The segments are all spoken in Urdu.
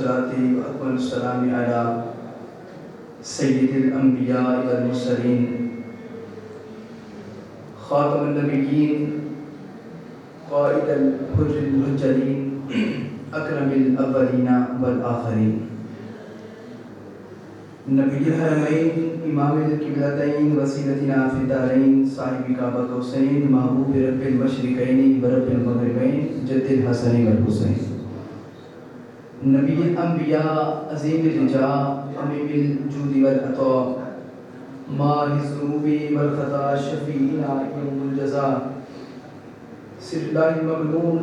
الصلاة وأكمل السلام على سيد الأنبياء والمرسلين خاتم النبيين قائد الحجر المهجرين أكرم الأولين والآخرين نبی الحرمین امام القبلتین وسیلتنا فی الدارین صاحب کعبہ حسین محبوب رب المشرقین و رب المغربین جد الحسن والحسین نبی الانبیاء عظیم الرجاء امیم الجود والعطاء ماہ الذنوب والخطا شفیعنا یوم الجزاء سر اللہ المغنون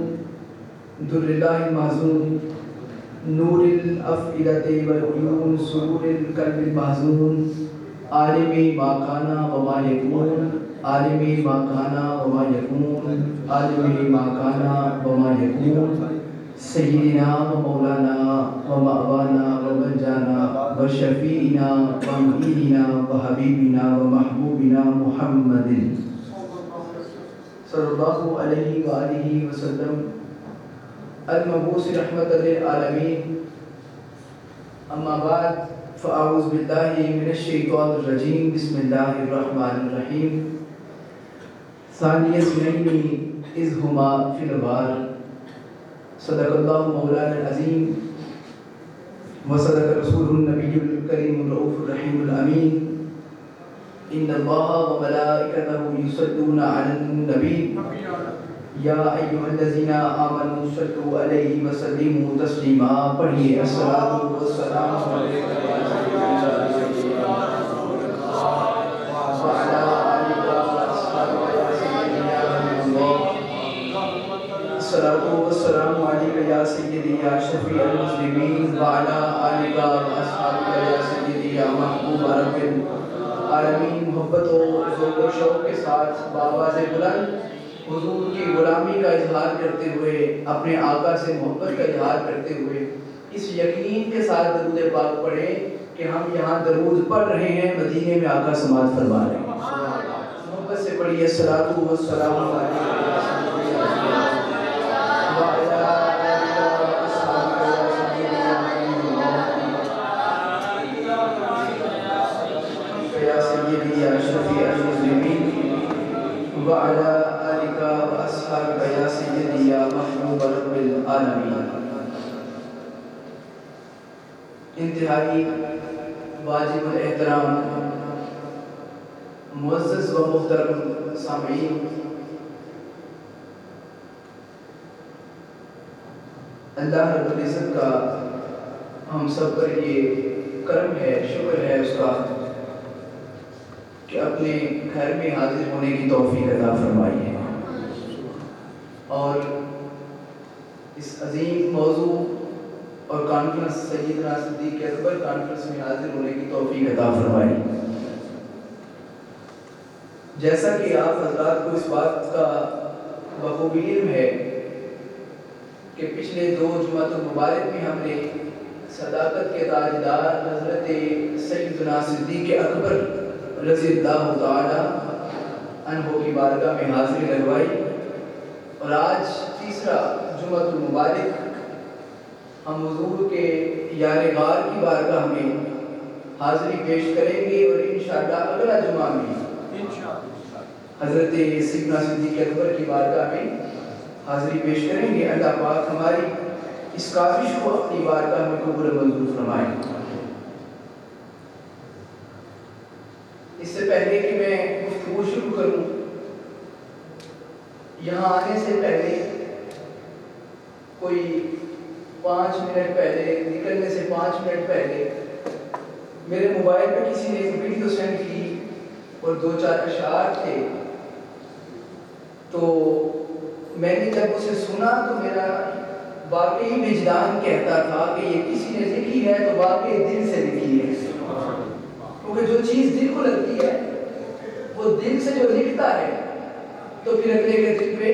در اللہ المحزون نور الافئدۃ والعیون سرور القلب المحزون عالم ما کان وما یکون عالم ما کان وما یکون عالم ما کان وما یکون سیدنا و مولانا و مأوانا و ملجانا و شفیعنا و معیننا و حبیبنا و محبوبنا محمد صلی اللہ علیہ وآلہ وسلم المبعوث رحمۃ للعالمین اما بعد فاعوذ باللہ من الشیطان الرجیم بسم اللہ الرحمن الرحیم ثانی اثنین اذ ہما فی الغار صدق اللہ مولانا العظیم وصدق رسول النبی الکریم الرؤوف الرحیم الامین ان اللہ وملائکتہ یصلون علی النبی یا ایھا الذین آمنوا صلوا علیہ وسلموا تسلیما پڑھیے الصلاۃ والسلام علیک یا سیدنا وعلی آلک واصحابک یا سیدنا الصلاۃ والسلام علیک یا سیدی یا شفیع المذنبین وعلی آلک واصحابک یا سیدی یا محبوب رب العالمین محبت و ذوق و شوق کے ساتھ بآواز بلند حضور کی غلامی کا اظہار کرتے ہوئے اپنے آقا سے محبت کا اظہار کرتے ہوئے اس یقین کے ساتھ درود پاک پڑھیں کہ ہم یہاں درود پڑھ رہے ہیں مدینے میں آقا سماعت فرما رہے ہیں محبت سے پڑھیے الصلاۃ والسلام علیہ وعلى آلك وأصحابك يا سيدي يا محبوب رب العالمين انتہائی واجب الاحترام معزز و محترم سامعین، اللہ رب العزت کا ہم سب پر یہ کرم ہے، شکر ہے اس کا کہ اپنے گھر میں حاضر ہونے کی توفیق عطا فرمائی ہے اور اس عظیم موضوع اور کانفرنس سیدنا صدیق اکبر کانفرنس میں حاضر ہونے کی توفیق عطا فرمائی۔ جیسا کہ آپ حضرات کو اس بات کا بخوبی علم ہے کہ پچھلے 2 جمعۃ المبارک میں ہم نے صداقت کے تاجدار حضرت سیدنا صدیق اکبر رضی اللہ تعالی عنہ کی بارگاہ میں حاضری لگوائی، اور آج تیسرا جمعۃ المبارک ہم حضور کے یار غار کی بارگاہ میں حاضری پیش کریں گے، اور انشاءاللہ اگلا جمعہ میں حضرت سیدنا صدیق اکبر کی بارگاہ میں حاضری پیش کریں گے۔ اللہ پاک ہماری اس کاوش کو اپنی بارگاہ میں قبول منظور فرمائے۔ اس سے پہلے کہ میں گفتگو شروع کروں، یہاں آنے سے پہلے کوئی 5 منٹ پہلے، نکلنے سے 5 منٹ پہلے میرے موبائل پہ کسی نے ایک ویڈیو سینڈ کی اور 2-4 اشعار تھے، تو میں نے جب اسے سنا تو میرا واقعی وجدان کہتا تھا کہ یہ کسی نے لکھی ہے تو واقعی دل سے لکھی ہے، کیونکہ جو چیز دل کو لگتی ہے وہ دل سے جو لکھتا ہے تو پھر اگلے کے دل پہ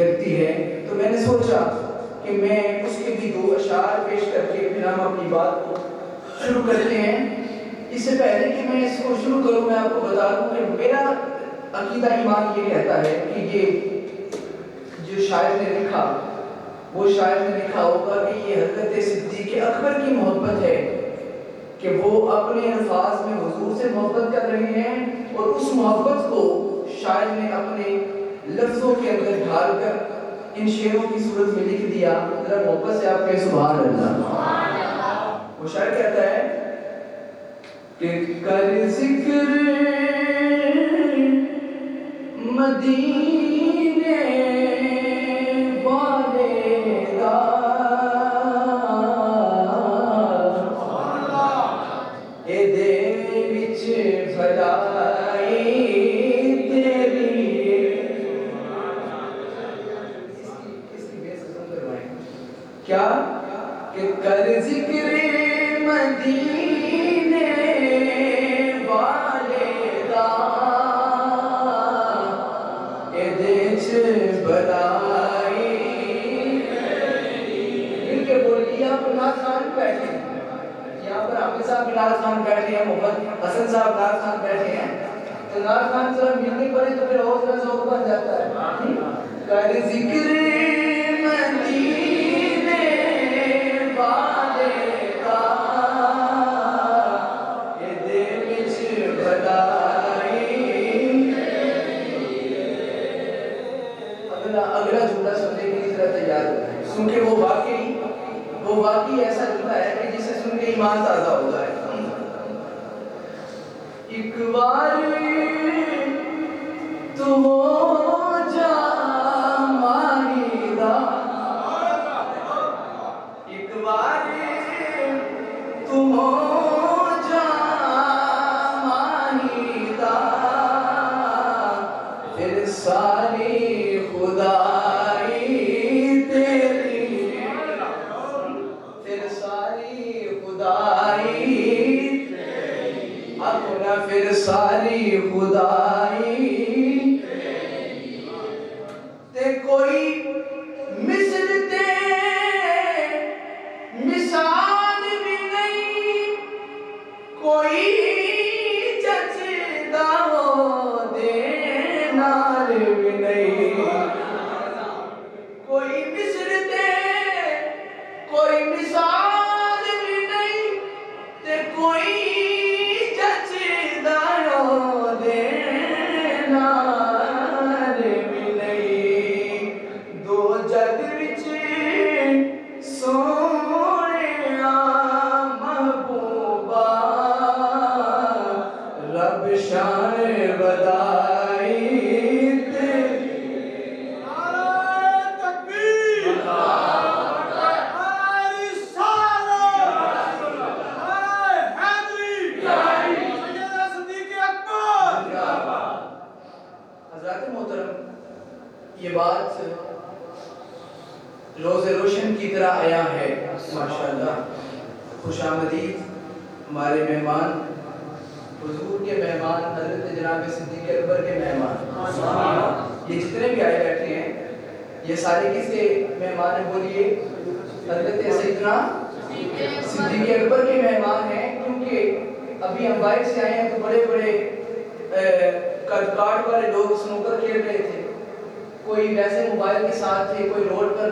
لگتی ہے۔ تو میں نے سوچا کہ میں اس کے بھی 2 اشعار پیش کر کے پھر ہم اپنی بات کو شروع کرتے ہیں۔ اس سے پہلے کہ میں اس کو شروع کروں، میں آپ کو بتا دوں کہ میرا عقیدہ ایمان یہ کہتا ہے کہ یہ جو شاعر نے لکھا، وہ شاعر نے لکھا ہوگا کہ یہ حضرت صدیق اکبر کی محبت ہے کہ وہ اپنے الفاظ میں حضور سے محبت کر رہے ہیں اور اس محبت کو شاعر نے اپنے لفظوں کے اندر ڈھال کر ان شعروں کی صورت میں لکھ دیا. ذرا محبت سے آپ کہیں سبحان اللہ. وہ شاعر کہتا ہے کہ کر ذکر مدینے والے دا اے دے وچ بھلائی تیری. کیا کہ کر ذکر مدینے والے دا اے دیچ بلائی. مل کے بولیے. یہاں پر ناز خان بیٹھے ہیں, یہاں پر حافظ صاحب بلال خان بیٹھے ہیں, محمد حسن صاحب بلال خان بیٹھے ہیں. تو ناز خان ذرا ملنے پڑے تو پھر اور ذرا ذوق بن جاتا ہے. کر ذکر مدینے والے دا اے دے وچ بلائی. اگلا جملہ سننے کے لیے ذرا تیار ہو جائیں, کیونکہ وہ واقعی ایسا جملہ ہے کہ جسے سن کے ایمان تازہ ہوتا ہے. ایک بار تو ہو جا ماہیدہ, ایک بار تو ہو جا ماہیدہ, پھر ساری خدائی تیری, پھر ساری خدائی اپنا, پھر ساری خدائی تے کوئی مثل تے مثال بھی نہیں, کوئی جچدا ہو دے نال بھی نہیں, کوئی مثل تے کوئی مثال بھی نہیں تے کوئی جچدا ہو دے نال بھی نہیں. دو جگ وچ سونیا محبوبا رب شان بدائی تیری. نعرہ تکبیر, نعرہ رسالت, نعرہ حیدری, سیدنا صدیق اکبر. حضرات محترم, یہ بات روز روشن کی طرح آیا ہے. ماشاءاللہ, خوش آمدید ہمارے مہمان, حضور کے مہمان, حضرت جناب صدیق اکبر کے مہمان. یہ جتنے بھی آئے بیٹھے ہیں یہ سارے کس کے مہمان ہیں؟ بولیے. حضرت سیدنا صدیق اکبر کے مہمان ہیں, کیونکہ ابھی ہم باہر سے آئے ہیں تو بڑے بڑے قد کاٹ والے لوگ سنوکر کھیل رہے تھے, کوئی ویسے موبائل کے ساتھ تھے, کوئی روڈ پر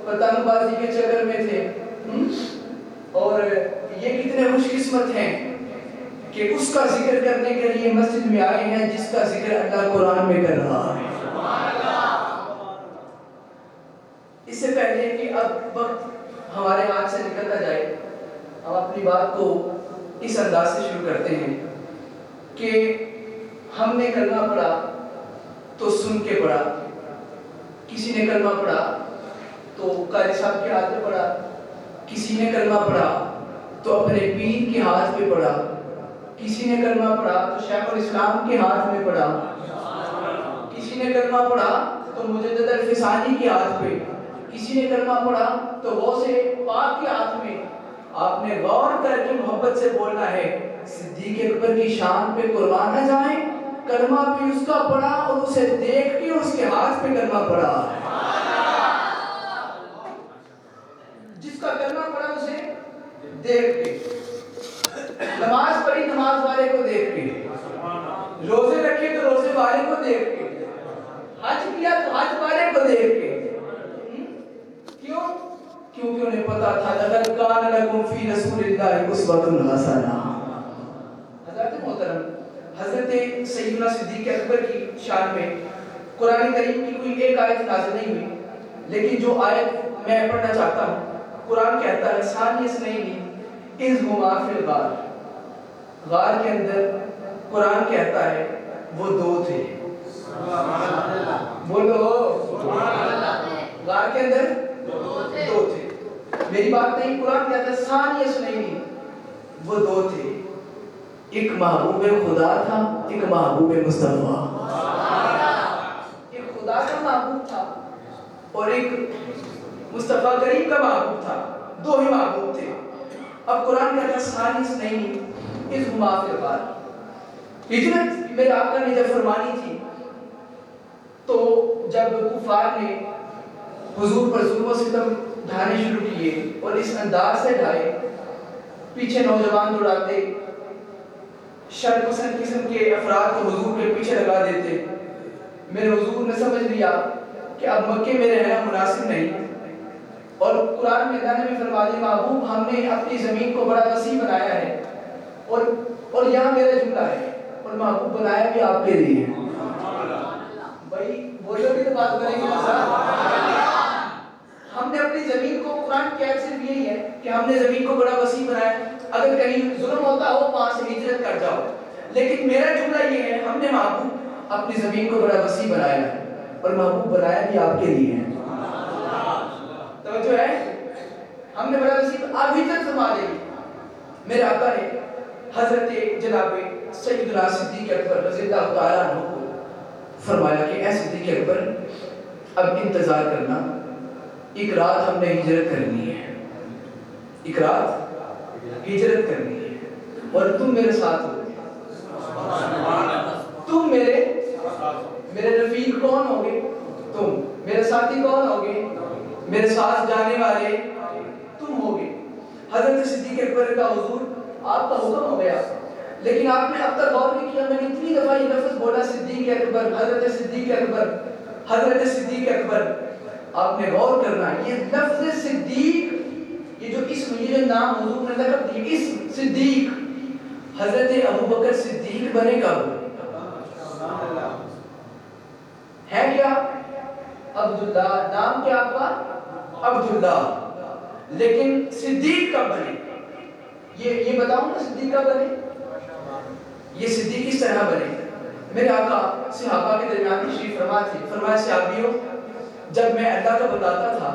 پتنگ بازی کے چکر میں تھے. اور یہ کتنے خوش قسمت ہیں کہ اس کا ذکر کرنے کے لیے مسجد میں آئے ہیں جس کا ذکر اللہ قرآن میں کر رہا ہے. اس سے پہلے کہ اب وقت ہمارے ہاتھ سے نکلتا جائے, ہم اپنی بات کو اس انداز سے شروع کرتے ہیں کہ ہم نے کلمہ پڑھا تو سن کے پڑھا, کسی نے کلمہ پڑھا تو قاری صاحب کے ہاتھ پہ پڑھا, کسی نے کلمہ پڑھا تو اپنے پیر کے ہاتھ پہ پڑھا, کسی نے کلمہ پڑھا تو شیخ الاسلام کے ہاتھ میں پڑھا, کسی نے کلمہ پڑھا تو مجدد الفسانی کے ہاتھ پہ, کسی نے کلمہ پڑھا تو غوث پاک کے ہاتھ میں. آپ نے غور کر کے محبت سے بولنا ہے, صدیق اکبر کی شان پہ قربان نہ جائیں, کلمہ بھی اس کا پڑھا اور اسے دیکھ کے اس کے ہاتھ پہ کلمہ پڑھا. جس کا کلمہ پڑھا اسے دیکھ کے, نماز پڑھی نماز والے کو دیکھ کے, روزے رکھے تو روزے والے کو دیکھ کے, حج کیا تو حج والے کو دیکھ کے. کیوں؟ کیونکہ انہیں پتا تھا لقد کان لکم فی رسول اللہ اسوۃ حسنہ۔ حضرت محترم، حضرت سیدنا صدیق اکبر کی شان میں قرآن کریم کی کوئی ایک آیت نازل نہیں ہوئی، لیکن جو آیت میں پڑھنا چاہتا ہوں، قرآن کہتا ہے ثانی اثنین اذ ہما فی الغار، غار کے اندر قرآن کہتا ہے وہ دو تھے۔ بولو غار کے اندر دو تھے، میری بات نہیں، قرآن کہتا ہے ثانی اثنین وہ دو تھے، ایک محبوب خدا تھا، ایک محبوب مصطفیٰ، ایک خدا کا محبوب تھا اور ایک مصطفیٰ کریم کا محبوب تھا، دو ہی محبوب تھے۔ اب قرآن کہتا ہے ثانی اثنین اذ ہما فی الغار، ہجرت میرے آقا نے جب فرمانی تھی تو جب کفار نے حضور پر ظلم و ستم ڈھانے شروع کیے اور اس انداز سے ڈھائے، پیچھے نوجوان دوڑاتے، شر پسند قسم کے افراد کو حضور کے پیچھے لگا دیتے، میرے حضور نے سمجھ لیا کہ اب مکے میں رہنا مناسب نہیں، اور قرآن میں اللہ نے فرما دیا محبوب ہم نے اپنی زمین کو بڑا وسیع بنایا ہے، اور یہاں میرا جملہ ہے، اور محبوب بنایا بھی آپ کے لیے۔ بھائی بولو بھی تو بات کریں گے ہم نے اپنی زمین کو، قرآن کی آیت صرف یہی ہے کہ ہم نے زمین کو بڑا وسیع بنایا، اگر کہیں ظلم ہوتا ہو وہاں سے ہجرت کر جاؤ، لیکن میرا جملہ یہ ہے ہم نے محبوب اپنی زمین کو بڑا وسیع بنایا ہے اور محبوب بنایا بھی آپ کے لیے ہے۔ توجہ ہے، ہم نے بڑا وسیع، آپ ہجرت فرما دیں گے۔ میرے آقا نے حضرت جناب سیدنا صدیق اکبر رضی اللہ تعالیٰ عنہ کو فرمایا کہ اے صدیق اکبر اب انتظار کرنا، ایک رات ہم نے ہجرت کرنی ہے، ایک رات ہجرت کرنی ہے اور تم میرے ساتھ ہو، تم میرے رفیق کون ہوگے؟ تم میرے ساتھی کون ہوگے؟ میرے ساتھ جانے والے تم ہوگے۔ حضرت صدیق اکبر کا حضور آپ کا حکم ہو گیا، لیکن آپ نے اب تک غور نہیں کیا، میں نے اتنی دفعہ یہ لفظ بولا صدیق اکبر، حضرت صدیق اکبر، حضرت صدیق اکبر، آپ نے غور کرنا یہ لفظ صدیق، یہ جو اسم، یہ جو نام حضور نے لقب دی، اسم صدیق، حضرت ابوبکر صدیق بنے کب؟ ہے کیا؟ عبداللہ، نام کیا آپ کا؟ عبداللہ، لیکن صدیق کب بنے؟ یہ بتاؤں نا صدیق کب بنے؟ یہ صدیق کس طرح بنے؟ میرے آقا صحابہ کے درمیان تشریف فرما تھے، فرمایا صحابیوں جب میں اللہ کا بتاتا تھا،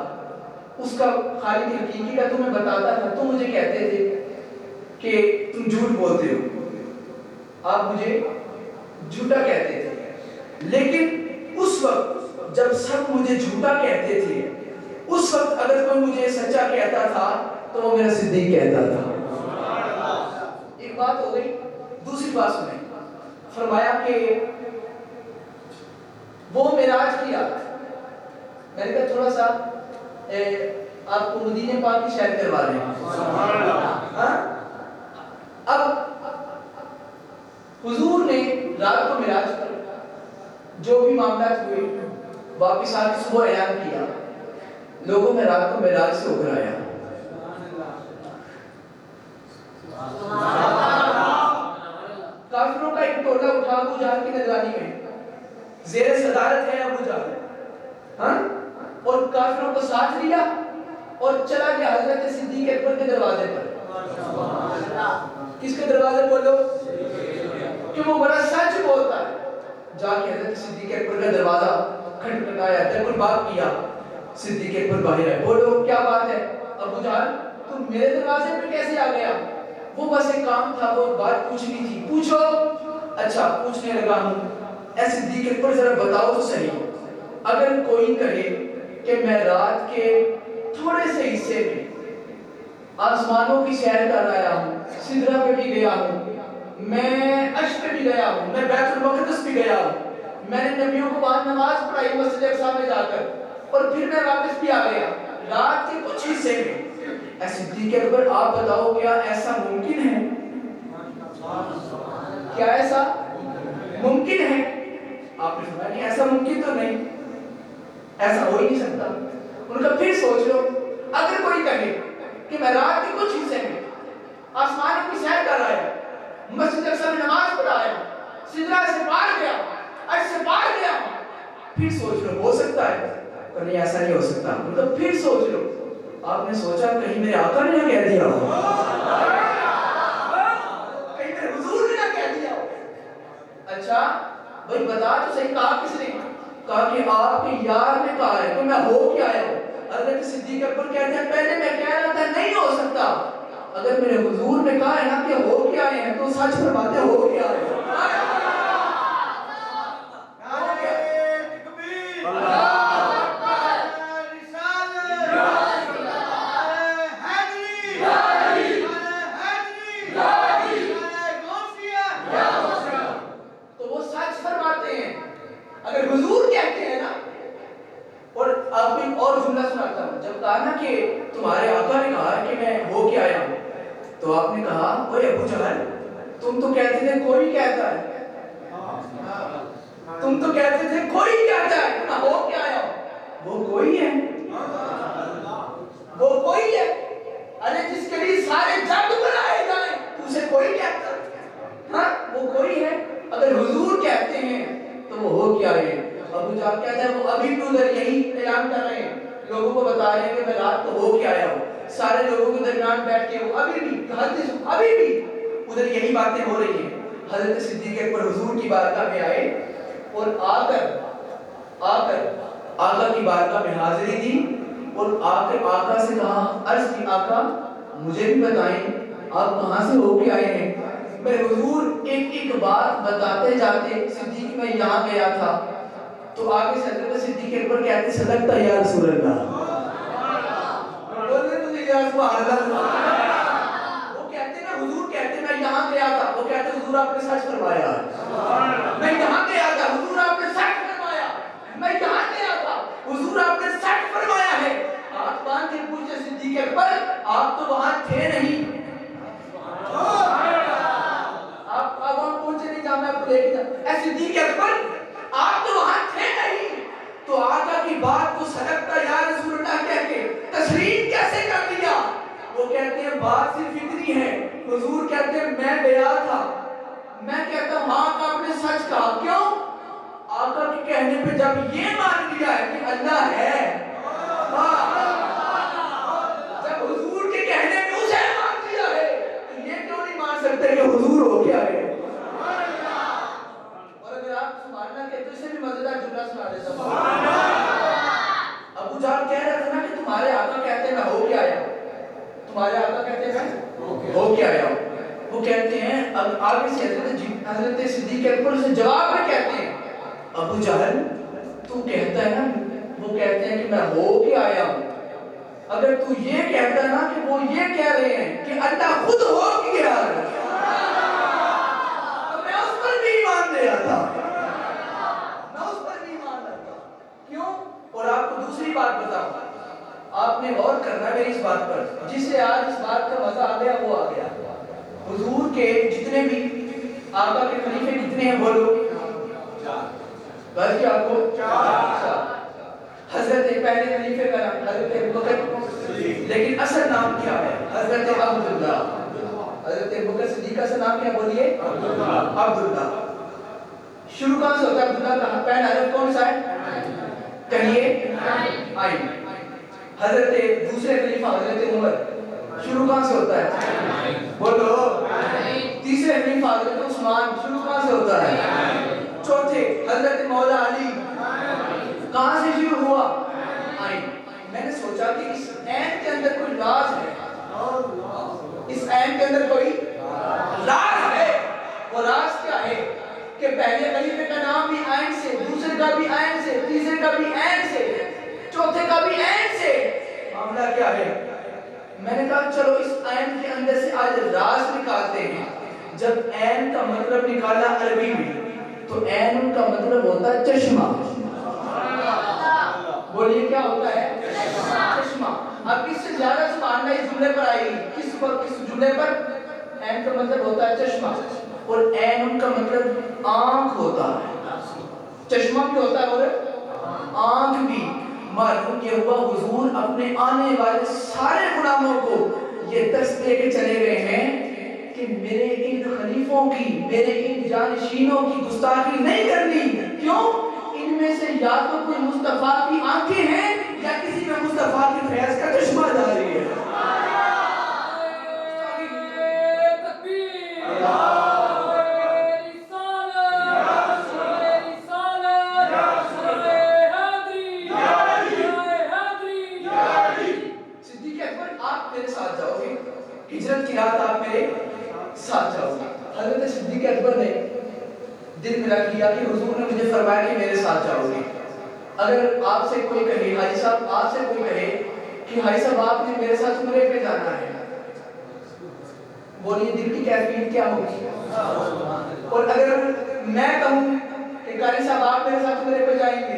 اس کا خالق حقیقی کا تمہیں بتاتا تھا، تم مجھے کہتے تھے کہ تم جھوٹ بولتے ہو، آپ مجھے جھوٹا کہتے تھے، لیکن اس وقت جب سب مجھے جھوٹا کہتے تھے، اس وقت اگر کوئی مجھے سچا کہتا تھا تو وہ میرا صدیق کہتا تھا۔ ایک بات ہو گئی، دوسری بات سنیں، فرمایا کہ وہ معراج کی رات، میں نے کہا تھوڑا سا آپ کو مدینہ پاک کی شاید کروا رہے ہیں۔ اب حضور نے رات کو معراج پر جو بھی معاملات ہوئے واپس آ کے صبح اعلان کیا، لوگوں میں رات کو معراج سے ہو کر آیا۔ کافروں کا ایک ٹولہ اٹھا ابو جہل کی نگرانی میں، زیر صدارت ہے ابو جہل، اور کافروں کو ساتھ لیا اور چلا گیا حضرت صدیق اکبر کے دروازے پر۔ کس کے دروازے بولو؟ کہ وہ بڑا سچ بولتا ہے۔ جا کے حضرت صدیق اکبر کا دروازہ کھٹکھٹایا، در پر بات کیا، صدیق اکبر باہر آئے، بولو کیا بات ہے؟ ابو جہل تم میرے دروازے پہ کیسے آ گیا؟ وہ بس ایک کام تھا، وہ بات پوچھنی تھی۔ پوچھو۔ اچھا پوچھنے لگا ہوں، اے صدیق اکبر ذرا بتاؤ تو صحیح، اگر کوئی کہے کہ میں رات کے تھوڑے سے حصے میں آسمانوں کی سیر کر آیا ہوں، سدرہ پہ بھی گیا ہوں، میں عرش پہ بھی گیا ہوں، میں بیت المقدس بھی گیا ہوں، میں نے نبیوں کو وہاں نماز پڑھائی مسجد اقصی میں جا کر، اور پھر میں واپس بھی آ گیا رات کے کچھ حصے میں، اے صدیق اکبر آپ بتاؤ کیا ایسا ممکن ہے؟ کیا ایسا ممکن ہے؟ آپ نے فرمایا کہ ایسا ممکن تو نہیں، ایسا ہو ہی نہیں سکتا۔ ان کا پھر سوچ لو، اگر کوئی کہے کہ میں رات کے کچھ حصے میں آسمانوں کی سیر کر رہا ہوں، مسجد اقصی میں نماز پڑھ رہا ہوں، سدرا سے پار گیا، عرش سے پار گیا، پھر سوچ لو ہو سکتا ہے کہ نہیں ایسا نہیں ہو سکتا، مطلب پھر سوچ لو آپ نے سوچا کہیں میرے آقا نے نہ کہہ دیا ہو، کہیں میرے حضور نے نہ کہہ دیا ہو۔ اچھا بھائی بتا تو صحیح، کہا کس نے؟ کہا کہ آپ کے یار نے کہا ہے تو میں ہو کے آیا ہوں۔ حضرت صدیق اکبر کہتے ہیں پہلے میں کہہ رہا تھا نہیں ہو سکتا، اگر میرے حضور نے کہا ہے نا کہ ہو کے آئے ہیں تو سچ فرماتے ہو کے آئے ہیں۔ تو وہ سچ فرماتے ہیں اگر حضور کہتے ہیں نا۔ اور آپ کو ایک اور جملہ سناتا ہوں، جب کہا نا کہ تمہارے آقا نے کہا کہ میں ہو کے آیا ہوں، تو آپ نے کہا اوے ابو جہل تم تو کہتے تھے کوئی کہتا ہے، تم تو کہتے تھے کوئی کہتا ہے کہ میں ہو کے آیا ہوں، وہ کوئی ہے، وہ کوئی ہے، ارے جس کے لیے سارے جگ بنائے جائیں اسے کوئی کہتا ہے، ہاں وہ کوئی ہے۔ اگر حضور کہتے ہیں تو وہ ہو کے آئے ہیں۔ ابو جہل کہتا ہے وہ ابھی بھی ادھر یہی اعلان کر رہے ہیں، لوگوں کو بتا رہے ہیں کہ میں رات کو ہو کے آیا ہوں، سارے لوگوں کے درمیان بیٹھ کے وہ ابھی بھی ادھر یہی باتیں ہو رہی ہیں۔ حضرت صدیق اکبر حضور کی بارگاہ میں آئے اور آ کر آقا کی بارگاہ میں حاضری دی اور آ کر آقا سے کہا، عرض کی آقا مجھے بھی بتائیں آپ کہاں سے ہو کے آئے ہیں؟ میرے حضور ایک ایک بات بتاتے جاتے، صدیق میں یہاں گیا تھا، تو آگے سے حضرت صدیق اکبر کہتے صدقت یا رسول اللہ، بولنے مجھے یا سبحان اللہ، وہ کہتے نا حضور کہتے میں یہاں گیا تھا، وہ کہتے حضور آپ نے سچ فرمایا، میں یہاں گیا تھا حضور آپ نے سچ فرمایا، میں یہاں گیا تھا حضور آپ نے سچ فرمایا ہے۔ ہاتھ باندھ کے پوچھے صدیق اکبر آپ تو وہاں تھے نہیں، آپ وہاں پہنچے نہیں، جہاں میں آپ کو لے کے جاؤں، اے صدیق اکبر آپ تو وہاں تھے نہیں، تو آقا کی بات کو صدقتا یا رسول اللہ کہہ کے تسلیم کیسے کر دیا؟ وہ کہتے ہیں بات صرف اتنی ہے، حضور کہتے ہیں میں گیا تھا، میں کہتا ہوں ہاں آپ نے سچ کہا، کیوں؟ آقا کے کہنے پہ جب یہ مان لیا ہے کہ اللہ ہے، جب حضور کے کہنے پہ اسے مان لیا ہے تو یہ کیوں نہیں مان سکتے کہ حضور ہو کیا ہے؟ اور اگر آپ سبحان اللہ کہتے تو اسے بھی مزیدار جملہ سنا دیتا ہوں۔ ابو جہل کہہ رہا تھا نا کہ تمہارے آقا کہتے ہیں میں ہو کے آیا ہوں، تمہارے آقا کہتے ہیں میں ہو کے آیا ہوں، وہ کہتے ہیں اب آگے سے حضرت صدیق اکبر سے جواب میں کہتے ہیں ابو جہل تو کہتا ہے نا، وہ کہتے ہیں کہ میں ہو کے آیا ہوں، اگر تو یہ کہتا ہے نا کہ وہ یہ کہہ رہے ہیں کہ اللہ خود ہو کے گیا ہے تو میں اس پر بھی ایمان لے آتا، میں اس پر بھی ایمان لاتا، کیوں؟ اور آپ کو دوسری بات بتاؤں، آپ نے غور کرنا ہے میری اس بات پر، جسے آج اس بات کا مزہ آ گیا وہ آ گیا، حضور کے جتنے بھی آقا کے خلیفے کتنے ہیں بولو؟ بس کیا آپ کو؟ حضرت پہلے خلیفے کا نام حضرت ابوبکر، لیکن اصل نام کیا ہے؟ حضرت عبداللہ، حضرت ابوبکر صدیق کا اصل نام کیا بولیے؟ عبداللہ۔ شروع کہاں سے ہوتا ہے عبداللہ کا پہلا حرف کون سا ہے؟ کہیے آئین۔ حضرت دوسرے خلیفہ حضرت عمر شروع کہاں سے ہوتا ہے؟ بولو۔ تیسرے خلیفہ حضرت عثمان شروع کہاں سے ہوتا ہے؟ چوتھے حضرت مولا علی کہاں سے شروع ہوا؟ آئین۔ میں نے سوچا کہ اس عین کے اندر کوئی راز ہے، اس عین کے اندر کوئی راز ہے، وہ راز کیا ہے کہ پہلے خلیفے کا نام بھی عین سے، دوسرے کا بھی عین سے، تیسرے کا بھی عین سے، چوتھے کا بھی عین سے، معاملہ کیا ہے؟ میں نے کہا چلو اس عین کے اندر سے آج راز نکالتے ہیں۔ جب عین کا مطلب نکالا عربی میں تو عین کا مطلب ہوتا ہے چشمہ، بولیے کیا ہوتا ہے؟ چشمہ۔ اب اس سے زیادہ سبحان اللہ اس جملے پر آئے گی، کس جملے پر؟ عین کا مطلب ہوتا ہے چشمہ، اور عین کا مطلب آنکھ ہوتا ہے، چشمہ بھی ہوتا ہے اور آنکھ بھی۔ معلوم یہ ہوا حضور اپنے آنے والے سارے غلاموں کو یہ درس دے کے چلے گئے ہیں کہ میرے ان خلیفوں کی، میرے ان جانشینوں کی گستاخی نہیں کرنی. کیوں؟ ان میں سے یا تو کوئی مصطفیٰ کی آنکھیں ہیں یا کسی میں مصطفیٰ کی فیض کا چشمہ جاری ہے. ہجرت کی رات آپ میرے ساتھ جاؤ گے. حضرت صدیق اکبر نے دل ملا کیا کہ حضور نے مجھے فرمایا کہ میرے ساتھ جاؤ گے. اگر آپ سے کوئی کہے، حاجی صاحب آپ سے کوئی کہے کہ حاجی صاحب آپ نے میرے ساتھ عمرے پہ جانا ہے، بولیے دل کی کیفیت کیا ہوگی؟ اور اگر میں کہوں کہ قاری صاحب آپ میرے ساتھ عمرے پہ جائیں گے،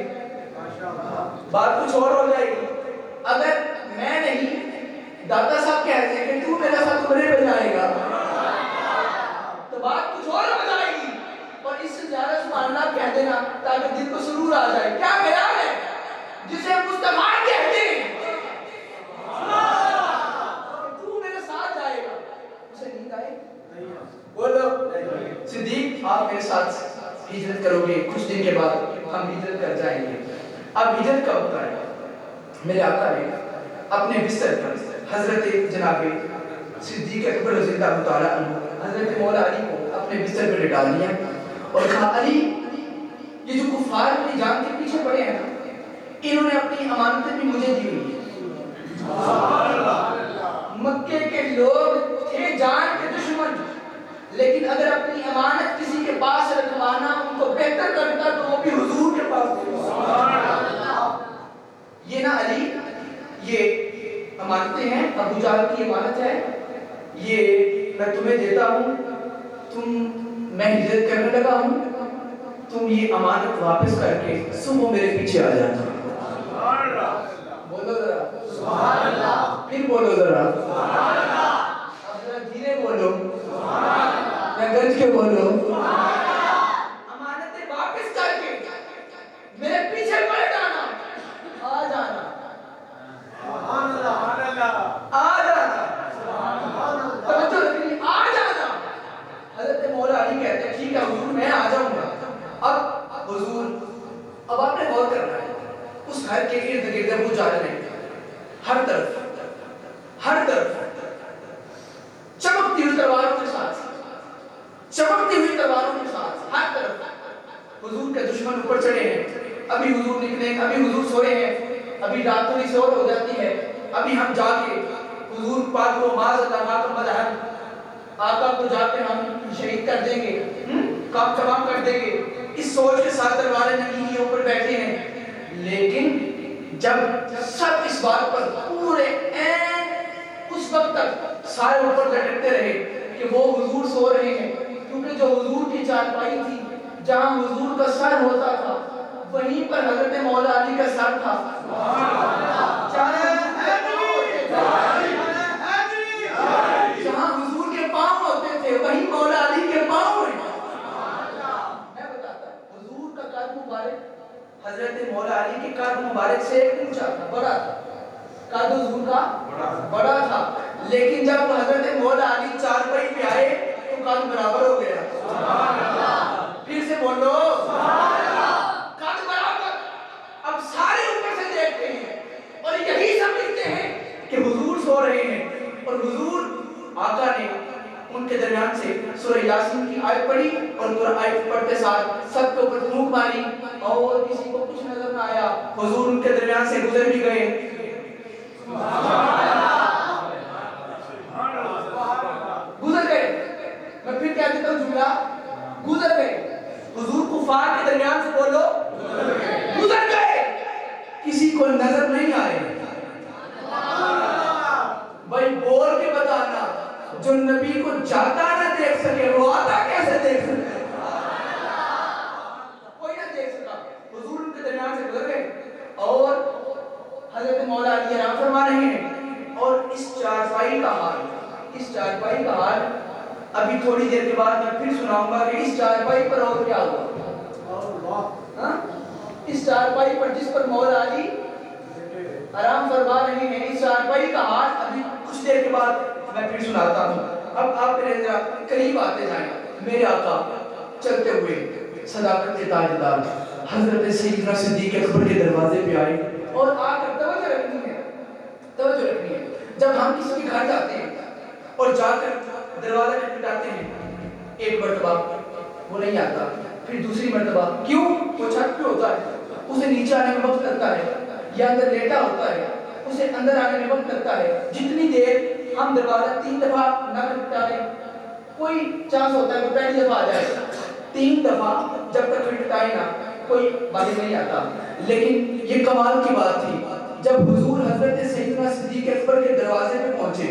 بات کچھ اور ہو جائے گی. اگر میں نہیں، داتا صاحب کہتے ہیں کہ تو میرے ساتھ عمرے پہ جائے گا، تو بات کچھ اور ہو جائے گی. اور اس سے زیادہ سبحان اللہ کہہ دینا تاکہ دل کو سرور آ جائے. کیا خیال ہے جسے مصطفیٰ کہتے ہیں تو میرے ساتھ جائے گا، اسے نیند آئے؟ بولو صدیق آپ میرے ساتھ ہجرت کرو گے، کچھ دن کے بعد ہم ہجرت کر جائیں گے. اب ہجرت کب ہوتا ہے؟ میرے آقا نے اپنے بستر پر حضرت جناب صدیق اکبر رضی اللہ تعالیٰ عنہ حضرت مولا علی کو اپنے بستر پر لٹا دیا اور کہا علی، یہ جو کفار اپنی جان کے پیچھے پڑے ہیں انہوں نے اپنی امانتیں بھی مجھے دی ہوئی. مکے کے لوگ تھے جان کے دشمن، لیکن اگر اپنی امانت کسی کے پاس رکھوانا ان کو بہتر کرتا تو وہ بھی حضور کے پاس. یہ نا علی، یہ امانتیں ہیں، ابو جہل کی امانت ہے، یہ میں تمہیں دیتا ہوں، میں ہجرت کرنے لگا ہوں، تم یہ امانت واپس کر کے صبح میرے پیچھے آ جانا. بولو ذرا سبحان اللہ، پھر بولو ذرا سبحان اللہ، اب ذرا دھیرے بولو سبحان اللہ، یا گرج کے بولو سبحان اللہ. امانتیں واپس کر کے میرے پیچھے پڑ جانا، آ جانا سبحان اللہ، آ جانا توجہ رکھنی، آ جانا. حضرت مولا علی کہتے ہیں ٹھیک ہے حضور میں آ جاؤں گا. اب حضور، اب آپ نے غور کرنا ہے اس گھر کے ارد گرد ابو جہل نے ہر طرف چمکتی ہوئی تلواروں کے ساتھ ہر طرف حضور کے دشمن اوپر چڑھے ہیں. ابھی حضور نکلے، ابھی حضور سوئے ہیں، ابھی رات تھوڑی سی اور ہو جاتی ہے، ابھی ہم جا کے حضور پاک کو معاذ اللہ ماتم بدہن آقا کو جا کے ہم شہید کر دیں گے، کام تمام کر دیں گے. اس سوچ کے ساتھ تلواریں ننگی ہی اوپر بیٹھے ہیں. لیکن جب سب اس بات پر پورے اس وقت تک سارے اوپر لٹکتے رہے کہ وہ حضور سو رہے ہیں، کیونکہ جو حضور کی چارپائی تھی جہاں حضور کا سر ہوتا تھا وہیں پر حضرت مولا علی کا سر تھا. جہاں حضور کے پاؤں ہوتے تھے وہیں مولا علی کے پاؤں ہیں. میں بتاتا حضور کا قد مبارک حضرت مولا علی کے قد مبارک سے اونچا تھا، بڑا تھا. قد حضور کا بڑا تھا، لیکن جب حضرت مولا علی چارپائی پہ آئے تو قد برابر ہو گیا. پھر سے بولو قد برابر. اب سارے اوپر سے دیکھتے ہیں اور یہی سمجھتے ہیں کہ حضور سو رہے ہیں، اور حضور آقا نے ان کے درمیان سے سورہ یاسین کی آیت پڑھی اور آیت پڑھتے ساتھ سب کے اوپر تھوک ماری اور کسی کو کچھ نظر نہ آیا. حضور ان کے درمیان سے گزر بھی گئے. گزر گئے. میں پھر کہہ دیتا ہوں جملہ، گزر گئے. حضور کفار کے درمیان سے بولو گزر گئے. کسی کو نظر نہیں آئے. بھائی بول کے بتانا، جو نبی کو جاتا نہ دیکھ سکے وہ آتا کیسے دیکھ سکے؟ کوئی نہ دیکھ سکا. حضور ان کے درمیان سے گزر گئے اور حضرت مولا علی آرام فرما رہے ہیں. اور اس چارپائی کا حال ابھی تھوڑی دیر کے بعد میں پھر سناؤں گا کہ اس چارپائی پر اور کیا ہوا. اس چارپائی پر جس پر مولا علی آرام فرما رہے ہیں، اس چارپائی کا حال ابھی کچھ دیر کے بعد میں پھر سناتا ہوں. اب آپ میرے ذرا قریب آتے جائیں. میرے آقا چلتے ہوئے صداقت کے تاجدار حضرت سیدنا صدیق اکبر کے دروازے پہ آئے اور آ کر توجہ رکھنی ہے. جب ہم کسی کے گھر جاتے ہیں اور جا کر دروازہ کھٹکھٹاتے ہیں، ایک مرتبہ وہ نہیں آتا، پھر دوسری مرتبہ کیوں؟ وہ چھت پہ ہوتا ہے، اسے نیچے آنے میں وقت لگتا ہے، یا اندر لیٹا ہوتا ہے، اسے اندر آنے میں وقت لگتا ہے. جتنی دیر ہم دروازہ 3 دفعہ نہ کھٹکھٹائیں، کوئی چانس ہوتا ہے کہ پہلی دفعہ آ جائے. 3 دفعہ جب تک کھٹکھٹائے نا کوئی باہر نہیں آتا. لیکن یہ کمال کی بات تھی جب حضور حضرت سیدنا صدیق اکبر کے دروازے پہ پہنچے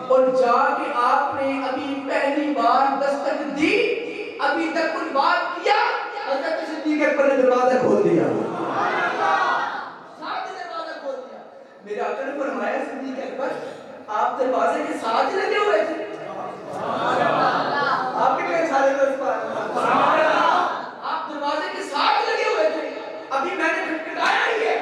اور جا کے آپ نے ابھی پہلی بار دستک دی، ابھی تک کوئی بات کیا، حضرت صدیق اکبر نے دروازہ کھول دیا. ساتھ دروازہ کھول دیا. میرے آقا نے فرمایا صدیق اکبر آپ دروازے کے ساتھ لگے ہوئے تھے. آپ کے کئی سارے دوست آپ دروازے کے ساتھ لگے ہوئے تھے، ابھی میں نے کھٹکھٹایا ہی ہے،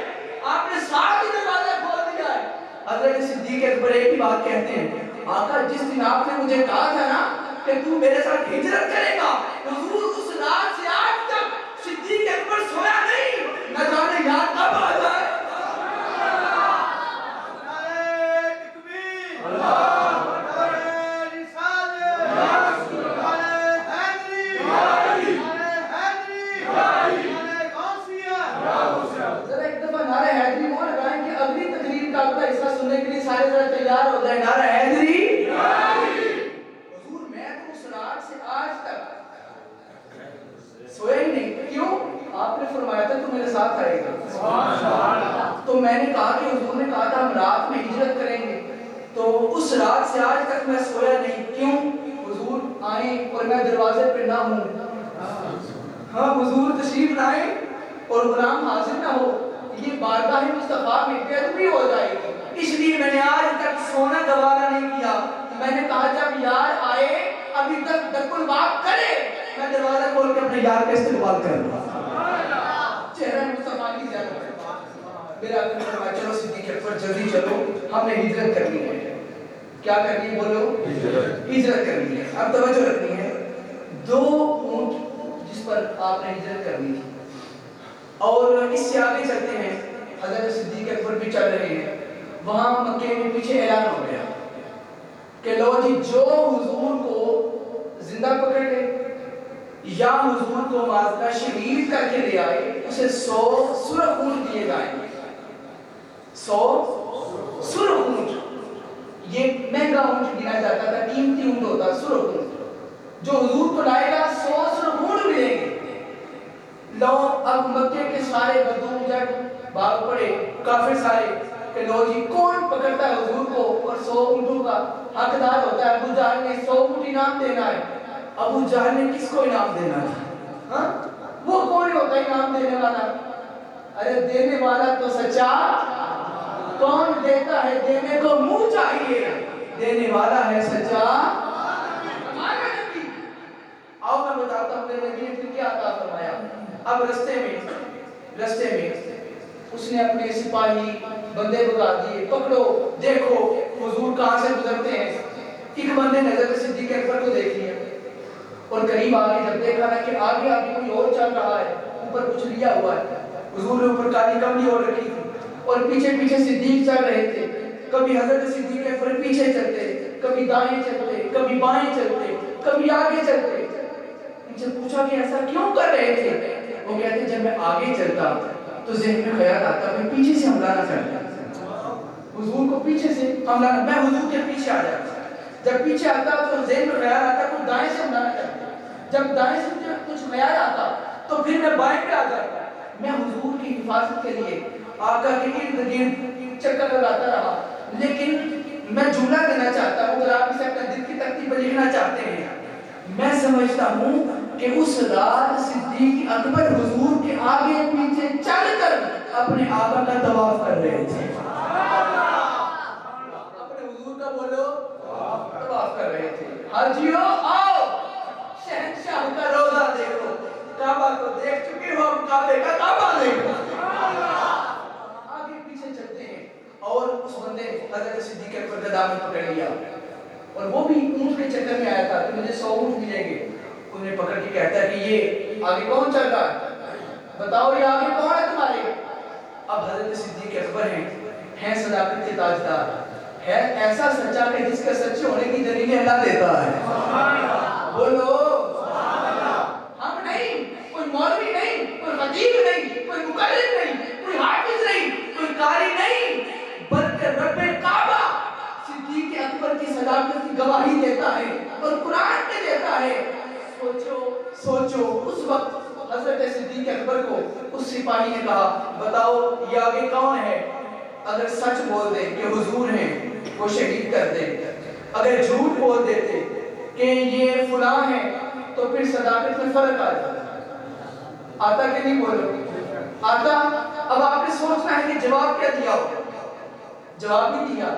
آپ نے ساتھ ہی دروازہ کھول دیا ہے. حضرت صدیق اکبر ایک ہی بات کہتے ہیں، آقا جس دن آپ نے مجھے کہا تھا نا کہ تو میرے ساتھ ہجرت کرے گا، حضور اس رات سے آج تک صدیق اکبر سویا نہیں، نہ جانے یاد کب آ جائے. سننے کے لیے سارے ذرا تیار ہو جائے. نعرہ حیدری. حضور میں تو اس رات سے آج تک سویا ہی نہیں. کیوں؟ آپ نے فرمایا تھا تو میرے ساتھ آئے گا. تو میں نے کہا کہ حضور نے کہا تھا ہم رات میں ہجرت کریں گے، تو اس رات سے آج تک میں سویا نہیں. کیوں؟ حضور آئیں اور میں دروازے پہ نہ ہوں. ہاں حضور تشریف لائیں اور غلام حاضر نہ ہو، یہ بارگاہ مصطفیٰ میں بے ادبی ہو جائے گی. اس لیے میں نے آج تک سونا گوارا نہیں کیا. میں نے کہا جب یار آئے ابھی تک دق الباب کرے، میں دروازہ کھول کے اپنے یار کا استقبال کروں. چہرہ مصطفیٰ کی زیارت. میرا آقا نے فرمایا چلو صدیق اکبر جلدی چلو، ہم نے ہجرت کرنی ہے. کیا کرنی ہے بولو؟ ہجرت کرنی ہے. اب توجہ رکھنی ہے، 2 اونٹ جس پر آپ نے ہجرت کرنی تھی، اور اس سے آگے چلتے ہیں. حضرت صدیق اکبر بھی چل رہے ہیں. وہاں مکے میں پیچھے اعلان ہو گیا کہ لو جی جو حضور کو زندہ پکڑ لے یا حضور کو معاذ شہید کر کے لے آئے، اسے 100 سرخ اونٹ دیے جائیں. 100 سرخ اونٹ. یہ مہنگا اونٹ گنا جاتا تھا، قیمتی اونٹ ہوتا سرخ اونٹ. جو حضور کو لائے گا 100 سرخ اونٹ ملیں گے. لو اب مکے کے سارے بدو جب بھاگ پڑے، کافر سارے کہ لو جی کون پکڑتا ہے حضور کو اور 100 اونٹوں کا حقدار ہوتا ہے. ابو جہل نے 100 اونٹ انعام دینا ہے. ابو جہل نے کس کو انعام دینا تھا؟ ہاں وہ کون ہوتا ہے انعام دینے والا؟ ارے دینے والا تو سچا، کون دیتا ہے دینے کو منہ چاہیے، دینے والا ہے سچا ہمارا نبی. آؤ میں بتاتا ہوں میرے نبی نے پھر کیا عطا فرمایا. اب رستے میں اس نے اپنے سپاہی بندے بگا دیے، پکڑو دیکھو حضور کہاں سے گزرتے ہیں. ایک بندے نے حضرت صدیق اکبر کو دیکھ لیا اور قریب آگے جب دیکھا نا کہ آگے کوئی اور چل رہا ہے، اوپر کچھ لیا ہوا ہے. حضور نے اوپر کالی کملی اور رکھی تھی اور پیچھے صدیق چل رہے تھے. کبھی حضرت صدیق اکبر پیچھے چلتے، کبھی دائیں چلتے، کبھی بائیں چلتے، کبھی آگے چلتے. ان سے پوچھا کہ ایسا کیوں کر رہے تھے؟ وہ کہتے جب میں آگے چلتا تو ذہن میں خیال آتا میں پیچھے سے حملہ نہ کرتا، حضور کو پیچھے سے حملہ نہ، میں حضور کے پیچھے آ جاتا. جب پیچھے آتا تو ذہن میں خیال آتا کوئی دائیں سے حملہ نہ کرتا. جب دائیں سے مجھے کچھ خیال آتا تو پھر میں بائیں پہ آ جاتا. میں حضور کی حفاظت کے لیے آقا کے ارد گرد چکر لگاتا رہا. لیکن میں جملہ دینا چاہتا ہوں، اگر آپ اسے اپنے دل کی تختی پر لکھنا چاہتے ہیں، میں سمجھتا ہوں کہ اس رات صدیق اکبر حضور کے آگے پیچھے چل کر اپنے آقا کا طواف کر رہے تھے. اپنے حضور کا بولو طواف کر رہے تھے. حاجیوں آؤ شہنشاہ کا روضہ دیکھو، کعبہ کو دیکھ چکے ہو، اب کعبے کا کعبہ دیکھو. آگے پیچھے چلتے ہیں اور اس بندے حضرت صدیق اکبر کا دامن پکڑ لیا. اور وہ بھی اونٹ کے چکر میں آیا تھا کہ مجھے 100 اونٹ ملیں گے. انہیں پکڑ کے کہتا ہے کہ یہ آگے کون چل رہا ہے, بتاؤ یہ آگے کون ہے تمہارے. اب حضرت صدیق اکبر ہیں صداقت کے تاجدار, ہے ایسا سچا کہ جس کے سچے ہونے کی دلیلیں اللہ دیتا ہے. بولو ہم نہیں, کوئی مولوی نہیں, کوئی خطیب نہیں, کوئی مقلد نہیں, کوئی حافظ نہیں, کوئی قاری نہیں, بلکہ رب کعبہ صدیق اکبر کی صداقت کی گواہی دیتا ہے اور قرآن میں دیتا ہے. سوچو اس وقت حضرت صدیق اکبر کو اس سپاہی نے کہا بتاؤ یہ آگے کون ہے. اگر سچ بول دے کہ حضور ہیں وہ شہید کر دے, اگر جھوٹ بول دیتے کہ یہ فلاں ہے تو پھر صداقت میں فرق آ جاتا. آتا کہ نہیں بولو آتا. اب آپ نے سوچنا ہے کہ جواب کیا دیا ہو, جواب نہیں دیا.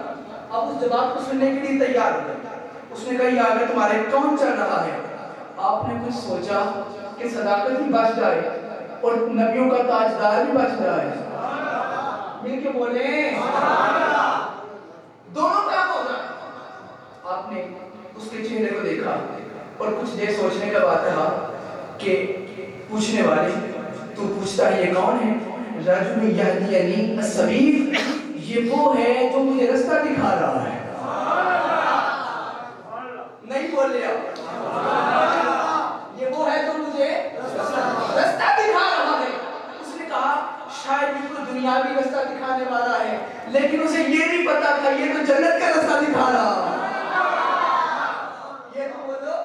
اب اس جواب کو سننے کے لیے تیار ہو. اس نے کہا یہ آگے تمہارے کون چل رہا ہے. آپ نے کچھ سوچا کہ صداقت بھی بچ جائے اور نبیوں کا تاجدار بھی بچ جائے. مل کے بولے دونوں کام ہو جائے. آپ نے اس کے چہرے کو دیکھا اور کچھ دیر سوچنے کا بات رہا کہ پوچھنے والے تو پوچھتا ہے یہ کون ہے. رجل یہدینی السبیل, یہ وہ ہے جو مجھے رستہ دکھا رہا ہے. نہیں بولے آپ, یہ وہ ہے جو مجھے رستہ دکھا رہا ہے. اس نے کہا شاید یہ کوئی دنیاوی رستہ دکھانے والا ہے, لیکن اسے یہ نہیں پتا تھا یہ تو جنت کا رستہ دکھا رہا ہے. یہ تو بولو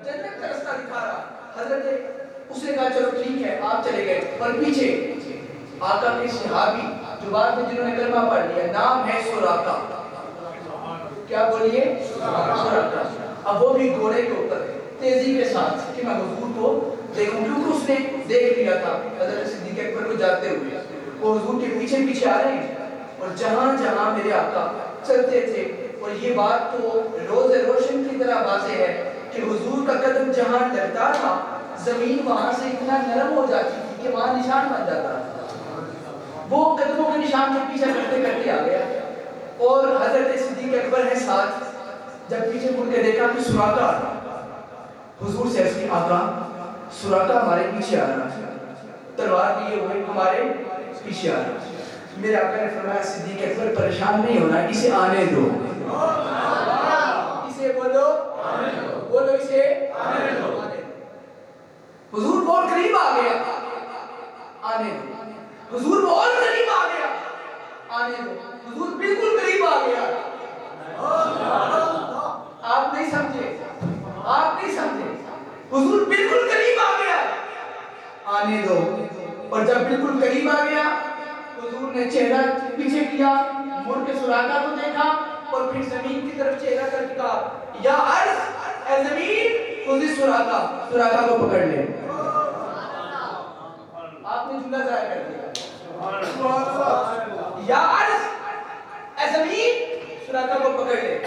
جنت کا رستہ دکھا رہا. حضرت اس نے کہا چلو ٹھیک ہے آپ چلے گئے. اور پیچھے آقا کے صحابی جو بعد میں جنہوں نے کلمہ پڑھ لیا, نام ہے سراقہ. کیا بولیے سراقہ. اب وہ بھی گھوڑے کے اوپر تیزی کے ساتھ کہ میں حضور کو دیکھوں, کیونکہ اس نے دیکھ لیا تھا حضرت صدیق اکبر کو جاتے ہوئے. وہ حضور کے پیچھے پیچھے آ رہے ہیں اور جہاں جہاں میرے آقا چلتے تھے. اور یہ بات تو روز روشن کی طرح واضح ہے کہ حضور کا قدم جہاں لگتا تھا زمین وہاں سے اتنا نرم ہو جاتی تھی کہ وہاں نشان بن جاتا تھا. وہ قدموں کے نشان سے پیچھے کرتے کرتے آ گیا اور حضرت صدیق اکبر ہے ساتھ. جب پیچھے مڑ کے دیکھا کہ سراقہ حضور سے عرض کی آقا سراقہ ہمارے پیچھے آ رہا ہے, تلوار لیے ہوئے ہمارے پیچھے آ رہا ہے. میرے آقا نے فرمایا صدیق اکبر پریشان نہیں ہونا, اسے آنے دو. اسے بولو بولو اسے آنے دو. حضور بہت قریب آ گیا, آنے دو. حضور بہت قریب آ گیا, آنے دو. حضور بالکل قریب آ گیا. آپ نہیں سمجھے, آپ نہیں سمجھے. حضور بالکل قریب آ گیا, آنے دو. اور جب بالکل قریب آ گیا حضور نے چہرہ پیچھے کیا, مڑ کے سراقہ کو دیکھا اور پھر زمین کی طرف چہرہ کر کے کہا یا عرض اے زمین خذ سراقہ, سراقہ کو پکڑ لے. آپ نے جملہ ضائع کر دیا. یا عرض اے زمین سراقہ کو پکڑ لے.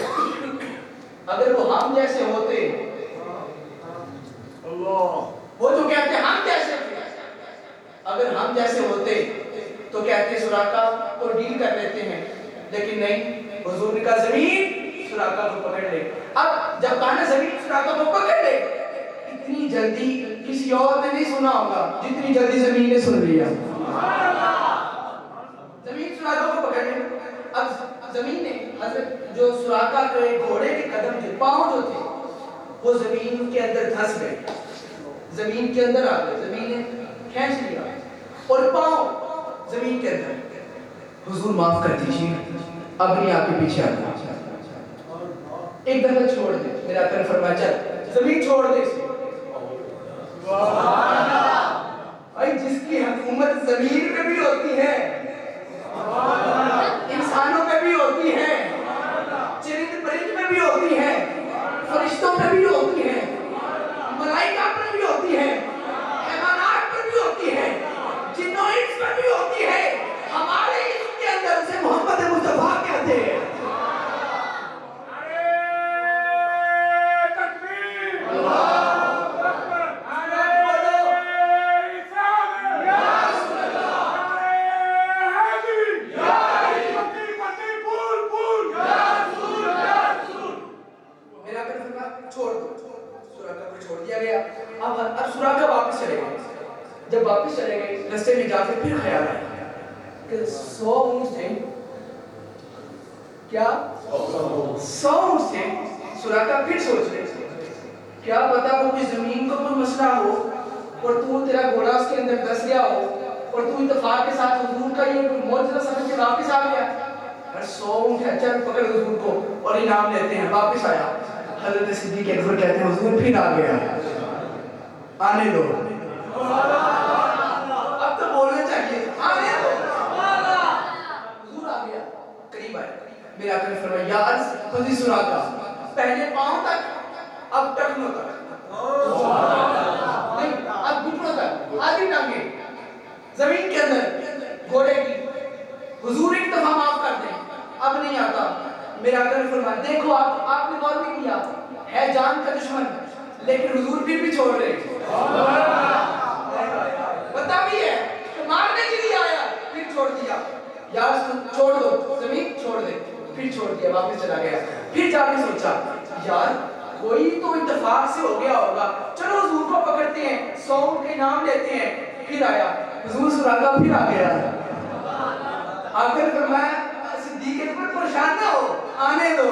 اگر وہ ہم جیسے ہوتے, وہ جو کہتے ہم جیسے تھے, اگر ہم جیسے ہوتے تو کہتے سراقہ کو ڈیل کر لیتے ہیں, لیکن نہیں. حضور نے کہا زمین سراقہ کو پکڑ لے. اب جب کہا زمین سراقہ کو پکڑ لے, اتنی جلدی کسی اور نے نہیں سنا ہوگا جتنی جلدی زمین نے سن لیا. زمین سراقہ کو پکڑ لے. اب زمین نے حضرت جو سراقہ کے گھوڑے کے قدم تھے, پاؤں جو تھے وہ زمین کے اندر دھس گئے, زمین کے اندر آ گئے. زمین نے کھینچ لیا اور پاؤں زمین کے اندر. حضور معاف کر دیجیے, اب نہیں آپ کے پیچھے آتا. ایک دفعہ چھوڑ دے. میرا آقا نے فرمایا چل زمین چھوڑ دے اسے. بھائی جس کی حکومت زمین پہ بھی ہوتی ہے, انسانوں پہ بھی ہوتی ہے, چرند پرند پہ بھی ہوتی ہے, فرشتوں پہ بھی ہوتی ہے, ملائکہ پر بھی ہوتی ہے, حیوانات پر بھی ہوتی ہے, جن و انس پر بھی ہوتی ہے. ہمارے علم کے اندر اسے محمد مصطفیٰ کہتے ہیں. چھوڑ دو. سراقہ کو چھوڑ دیا گیا. اب سراقہ واپس چلے گئے. جب واپس چلے گئے رستے میں جا کے پھر خیال آیا کہ 100 اونٹ تھے. کیا 100 اونٹ تھے. سراقہ پھر سوچ رہے کیا پتا وہ کوئی زمین کو کوئی مسئلہ ہو اور تو تیرا گھوڑا اس کے اندر دس گیا ہو اور تو اتفاق کے ساتھ حضور کا یہ کوئی معجزہ سمجھ کے واپس آ گیا. 100 اونٹ ہے, چل پکڑ حضور کو اور انعام لیتے ہیں. واپس آیا. حضرت صدیق اکبر کہتے ہیں حضور پھر آ گیا, آنے دو. اب تو بولنا چاہیے آنے دو. حضور آ گیا, قریب آیا. میرے آقا نے فرمایا یا عرض خذی سراقہ, پہلے پاؤں تک اب ٹخنوں تک, نہیں اب گھٹنوں تک, آدھی ٹانگیں زمین کے اندر گھوڑے کی. حضور ایک دفعہ معاف کر دیں, اب نہیں آتا. میرے آقا نے فرمایا دیکھو آپ نے غور نہیں کیا, ہے جان کا دشمن لیکن حضور پھر بھی چھوڑ رہے. پتا بھی ہے کہ مارنے کے لیے آیا پھر چھوڑ دیا. یار چھوڑ دو, زمین چھوڑ دے. پھر چھوڑ دیا, واپس چلا گیا. پھر جا کے سوچا یار کوئی تو اتفاق سے ہو گیا ہوگا, چلو حضور کو پکڑتے ہیں, 100 کے نام لیتے ہیں. پھر آیا حضور سراقہ پھر آ گیا. آخر فرمایا صدیق اکبر پریشان نہ ہو, آنے دو.